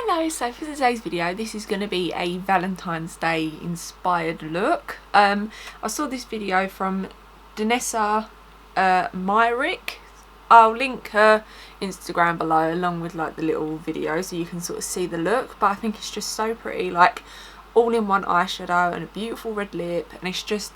Hello, so for today's video, this is going to be a Valentine's Day inspired look. I saw this video from Danessa Myrick. I'll link her Instagram below along with like the little video so you can sort of see the look, but I think it's just so pretty, like all in one eyeshadow and a beautiful red lip, and it's just,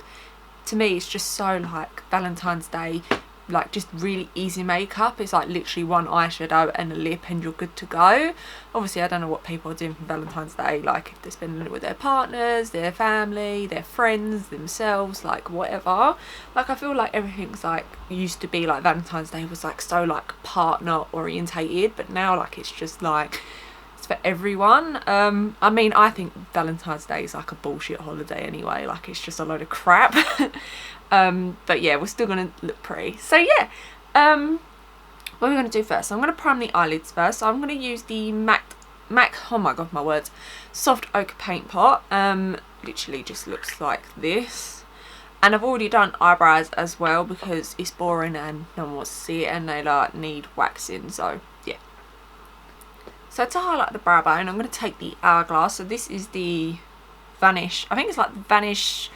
to me, it's just so like Valentine's Day, like just really easy makeup. It's like literally one eyeshadow and a lip and you're good to go. Obviously I don't know what people are doing for Valentine's Day, like if they're spending it with their partners, their family, their friends, themselves, like whatever. Like I feel like everything's like used to be like Valentine's Day was like so like partner orientated, but now like it's just like it's for everyone. I mean, I think Valentine's Day is like a bullshit holiday anyway, like it's just a load of crap. But yeah, we're still gonna look pretty. So yeah, what are we gonna do first? So I'm gonna prime the eyelids first. So I'm gonna use the MAC, oh my god, my words, soft ochre paint pot. Literally just looks like this, and I've already done eyebrows as well because it's boring and no one wants to see it and they like need waxing. So yeah, so to highlight the brow bone, I'm gonna take the Hourglass. So this is the Vanish, I think it's like the Vanish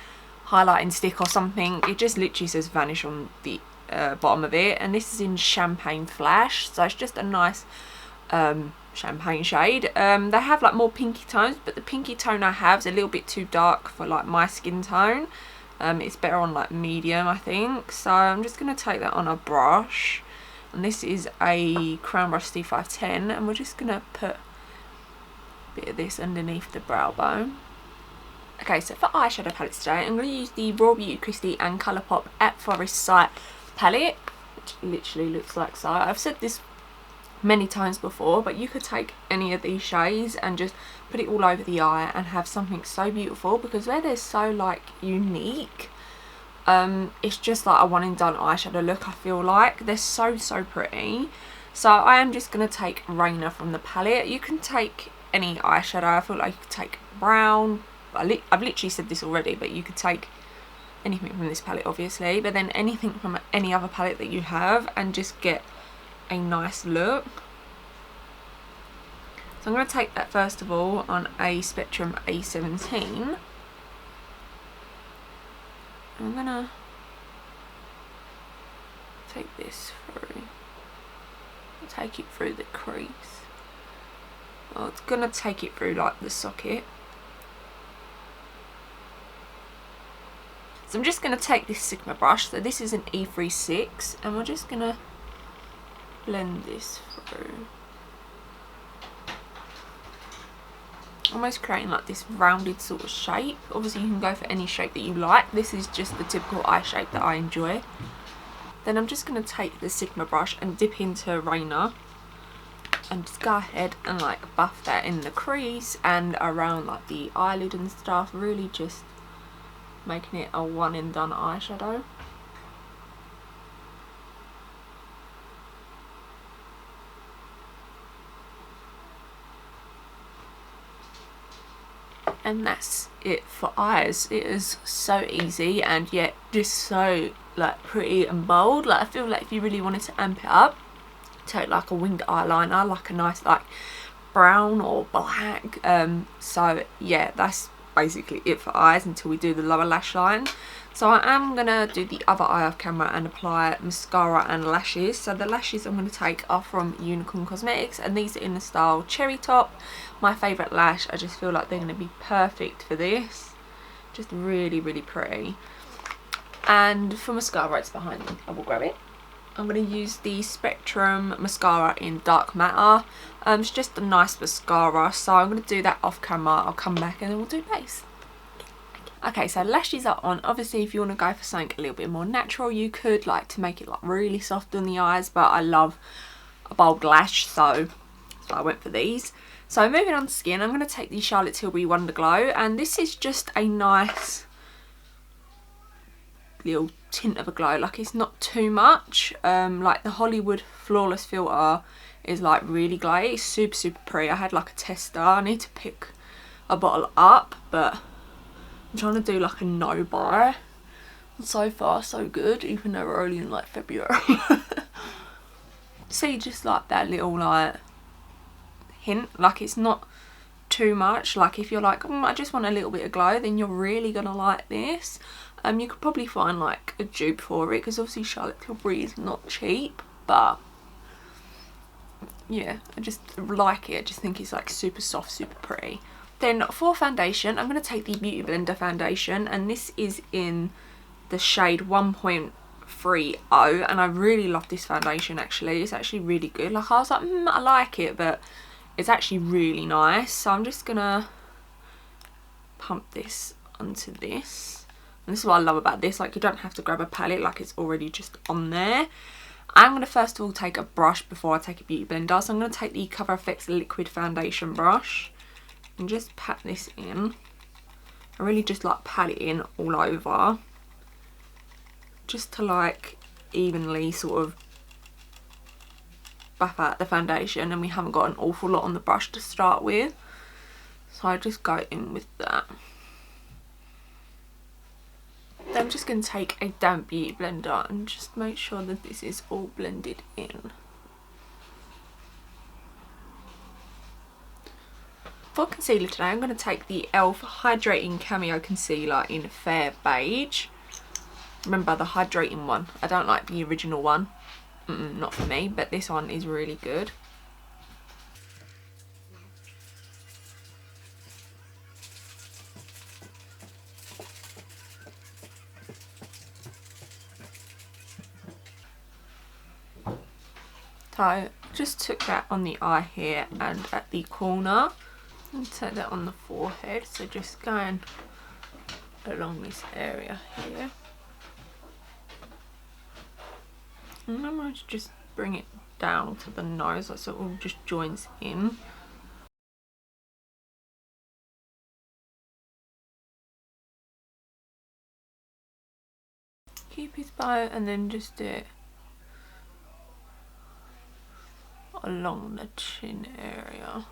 highlighting stick or something. It just literally says Vanish on the bottom of it, and this is in Champagne Flash, so it's just a nice champagne shade. They have like more pinky tones, but the pinky tone I have is a little bit too dark for like my skin tone. It's better on like medium, I think. So I'm just going to take that on a brush, and this is a Crown Brush C510, and we're just going to put a bit of this underneath the brow bone. Okay, so for eyeshadow palettes today, I'm going to use the RawBeautyKristi and Colourpop at Forest Sight palette, which literally looks like so. I've said this many times before, but you could take any of these shades and just put it all over the eye and have something so beautiful, because where they're so like unique, it's just like a one and done eyeshadow look. I feel like they're so pretty. So I am just going to take Rainer from the palette. You can take any eyeshadow. I feel like you could take brown. I've literally said this already, but you could take anything from this palette obviously, but then anything from any other palette that you have and just get a nice look. So I'm going to take that first of all on a Spectrum A17. I'm going to take this through, take it through the crease. Well, it's going to take it through like the socket. So I'm just going to take this Sigma brush, so this is an E36, and we're just going to blend this through. Almost creating like this rounded sort of shape. Obviously you can go for any shape that you like. This is just the typical eye shape that I enjoy. Then I'm just going to take the Sigma brush and dip into Rainer and just go ahead and like buff that in the crease and around like the eyelid and stuff, really just making it a one and done eyeshadow. And that's it for eyes. It is so easy and yet just so like pretty and bold. Like I feel like if you really wanted to amp it up, take like a winged eyeliner, like a nice like brown or black. So yeah, that's basically it for eyes until we do the lower lash line. So I am gonna do the other eye off camera and apply mascara and lashes. So the lashes I'm going to take are from Unicorn Cosmetics, and these are in the style Cherry Top, my favourite lash. I just feel like they're going to be perfect for this, just really pretty. And for mascara, it's behind me, I will grab it. I'm going to use the Spectrum mascara in Dark Matter. It's just a nice mascara, so I'm going to do that off camera. I'll come back and then we'll do base. Okay, so lashes are on. Obviously if you want to go for something a little bit more natural, you could, like to make it like really soft on the eyes, but I love a bold lash, so I went for these. So moving on to skin, I'm going to take the Charlotte Tilbury Wonder Glow, and this is just a nice little tint of a glow. Like it's not too much. Like the Hollywood Flawless filter is like really glowy. It's super pretty. I had like a tester. I need to pick a bottle up, but I'm trying to do like a no buy. So far so good, even though we're only in like February. See, just like that little like hint, like it's not too much. Like if you're like, I just want a little bit of glow, then you're really gonna like this. You could probably find like a dupe for it, because obviously Charlotte Tilbury is not cheap, but yeah, I just like it. I just think it's like super soft, super pretty. Then for foundation, I'm going to take the Beauty Blender foundation, and this is in the shade 1.30, and I really love this foundation actually. It's actually really good. Like I was like, I like it, but it's actually really nice. So I'm just going to pump this onto this. And this is what I love about this, like you don't have to grab a palette, like it's already just on there. I'm going to first of all take a brush before I take a beauty blender. So I'm going to take the Cover FX liquid foundation brush and just pat this in. I really just like pat it in all over, just to like evenly sort of buff out the foundation, and we haven't got an awful lot on the brush to start with. So I just go in with that. Then I'm just going to take a damp beauty blender and just make sure that this is all blended in. For concealer today, I'm going to take the e.l.f. Hydrating Camo Concealer in Fair Beige. Remember the hydrating one. I don't like the original one. Not for me, but this one is really good. So just took that on the eye here and at the corner, and take that on the forehead. So just going along this area here, and I'm going to just bring it down to the nose so it all just joins in. Keep his bow and then just do it along the chin area.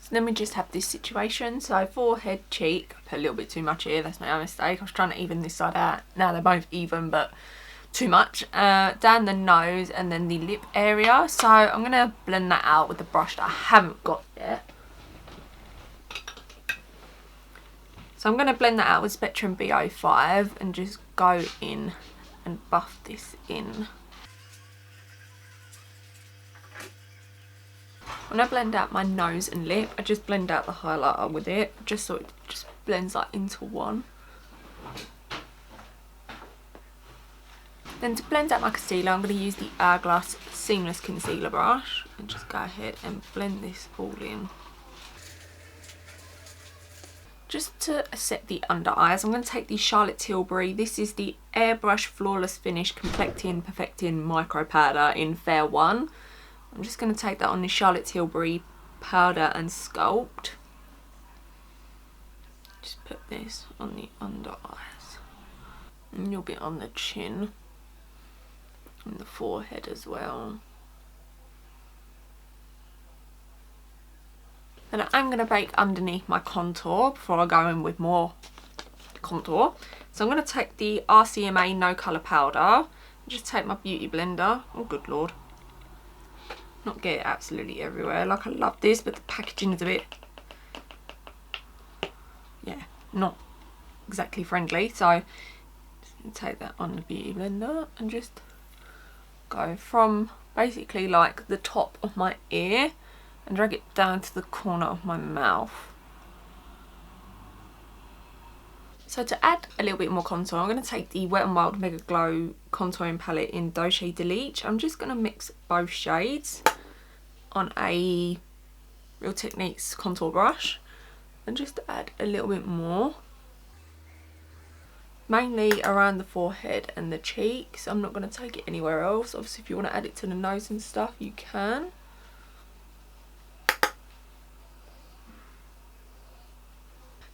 So then we just have this situation. So forehead, cheek, I put a little bit too much here, that's my own mistake. I was trying to even this side out. Now they're both even, but too much. Down the nose and then the lip area. So I'm going to blend that out with the brush that I haven't got yet. So I'm going to blend that out with Spectrum B05 and just go in and buff this in. When I blend out my nose and lip, I just blend out the highlighter with it, just so it just blends like into one. Then to blend out my concealer, I'm going to use the Hourglass Seamless Concealer brush and just go ahead and blend this all in. Just to set the under eyes, I'm going to take the Charlotte Tilbury. This is the Airbrush Flawless Finish Complexion Perfecting Micro Powder in Fair 1. I'm just going to take that on the Charlotte Tilbury powder and sculpt. Just put this on the under eyes. And a little bit on the chin. And the forehead as well. And I'm going to bake underneath my contour before I go in with more contour. So I'm going to take the RCMA No Colour Powder. Just take my beauty blender. Oh good lord. Not get it absolutely everywhere. Like I love this, but the packaging is a bit, yeah, not exactly friendly. So just take that on the beauty blender and just go from basically like the top of my ear and drag it down to the corner of my mouth. So to add a little bit more contour, I'm going to take the Wet n Wild MegaGlow contouring palette in Dulce Leche. I'm just going to mix both shades on a Real Techniques contour brush and just add a little bit more. Mainly around the forehead and the cheeks. I'm not going to take it anywhere else. Obviously if you want to add it to the nose and stuff, you can.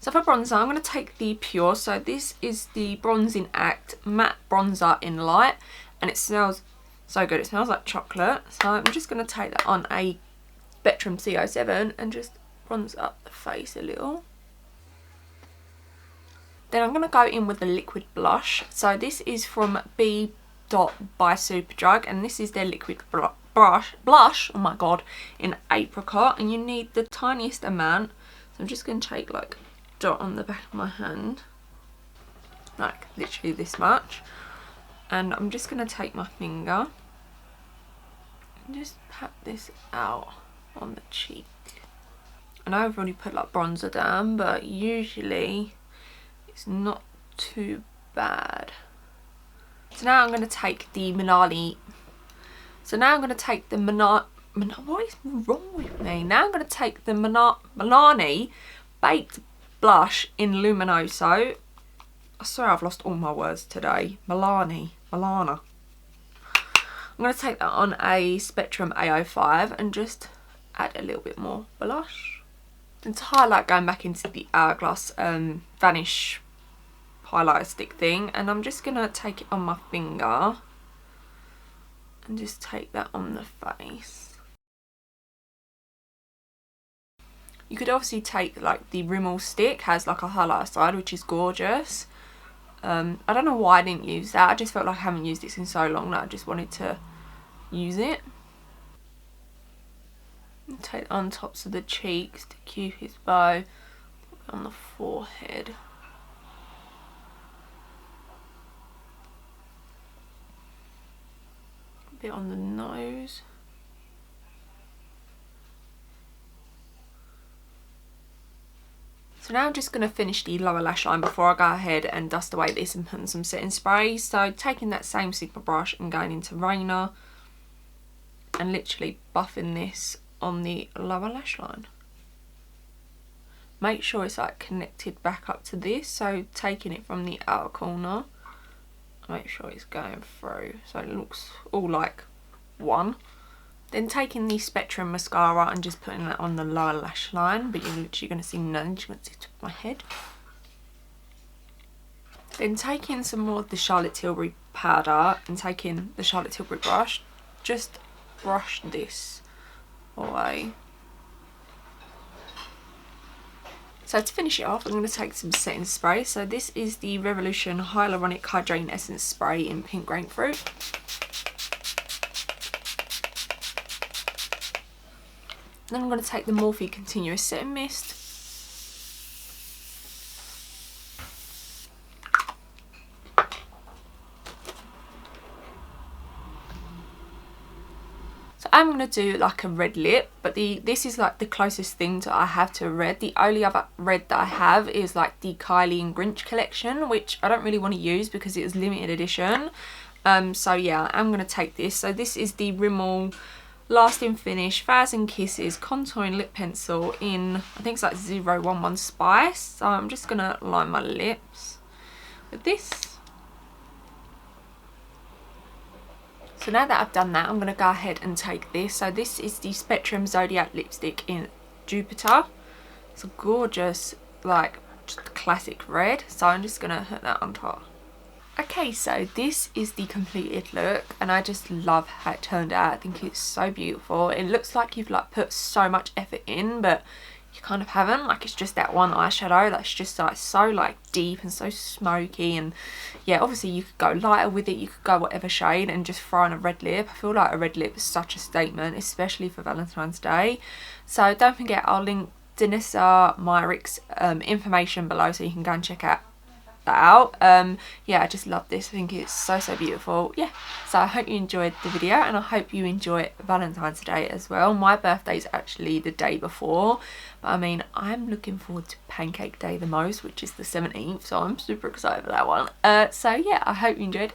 So for bronzer, I'm going to take the Pure. So this is the Bronzing Act Matte Bronzer in Light. And it smells so good. It smells like chocolate. So I'm just going to take that on a Spectrum C07 and just bronze up the face a little. Then I'm going to go in with the liquid blush. So this is from B. by Superdrug, and this is their liquid blush, oh my god, in Apricot, and you need the tiniest amount. So I'm just going to take like a dot on the back of my hand, like literally this much, and I'm just going to take my finger and just pat this out on the cheek. I know I've already put like bronzer down, but usually it's not too bad. So now I'm going to take the Milani. So now I'm going to take the what is wrong with me? Now I'm going to take the Milani Baked Blush in Luminoso. I swear I've lost all my words today. Milana. I'm going to take that on a Spectrum A05 and just add a little bit more blush. And to highlight, going back into the Hourglass Vanish highlighter stick thing, and I'm just going to take it on my finger and just take that on the face. You could obviously take like the Rimmel stick, has like a highlighter side, which is gorgeous. I don't know why I didn't use that. I just felt like I haven't used it in so long that I just wanted to use it. And take it on tops of the cheeks, the Cupid's bow, on the forehead. A bit on the nose. So now I'm just going to finish the lower lash line before I go ahead and dust away this and put in some setting spray. So taking that same Sigma brush and going into Rainer and literally buffing this on the lower lash line. Make sure it's like connected back up to this, so taking it from the outer corner, make sure it's going through so it looks all like one. Then taking the Spectrum mascara and just putting that on the lower lash line, but you're literally going to see none, you want to see the top of my head. Then taking some more of the Charlotte Tilbury powder and taking the Charlotte Tilbury brush, just brush this away. So to finish it off, I'm going to take some setting spray. So this is the Revolution Hyaluronic Hydrating Essence Spray in Pink Grapefruit. Then I'm going to take the Morphe Continuous Setting Mist. So I'm going to do like a red lip, but this is like the closest thing that I have to a red. The only other red that I have is like the Kylie and Grinch collection, which I don't really want to use because it was limited edition. So yeah, I'm going to take this. So this is the Rimmel Lasting Finish 1000 Kisses Contouring Lip Pencil in, I think it's like 011 Spice. So I'm just going to line my lips with this. So now that I've done that, I'm going to go ahead and take this. So this is the Spectrum Zodiac Lipstick in Jupiter. It's a gorgeous, like, just classic red. So I'm just going to put that on top. Okay, so this is the completed look, and I just love how it turned out. I think it's so beautiful. It looks like you've like put so much effort in, but you kind of haven't. Like, it's just that one eyeshadow that's just like so like deep and so smoky. And yeah, obviously you could go lighter with it, you could go whatever shade and just throw on a red lip. I feel like a red lip is such a statement, especially for Valentine's Day. So don't forget, I'll link Danessa Myric's information below so you can go and check out that out. Yeah, I just love this. I think it's so beautiful. Yeah, so I hope you enjoyed the video, and I hope you enjoy Valentine's Day as well. My birthday is actually the day before, but I mean, I'm looking forward to Pancake Day the most, which is the 17th, so I'm super excited for that one. So yeah, I hope you enjoyed.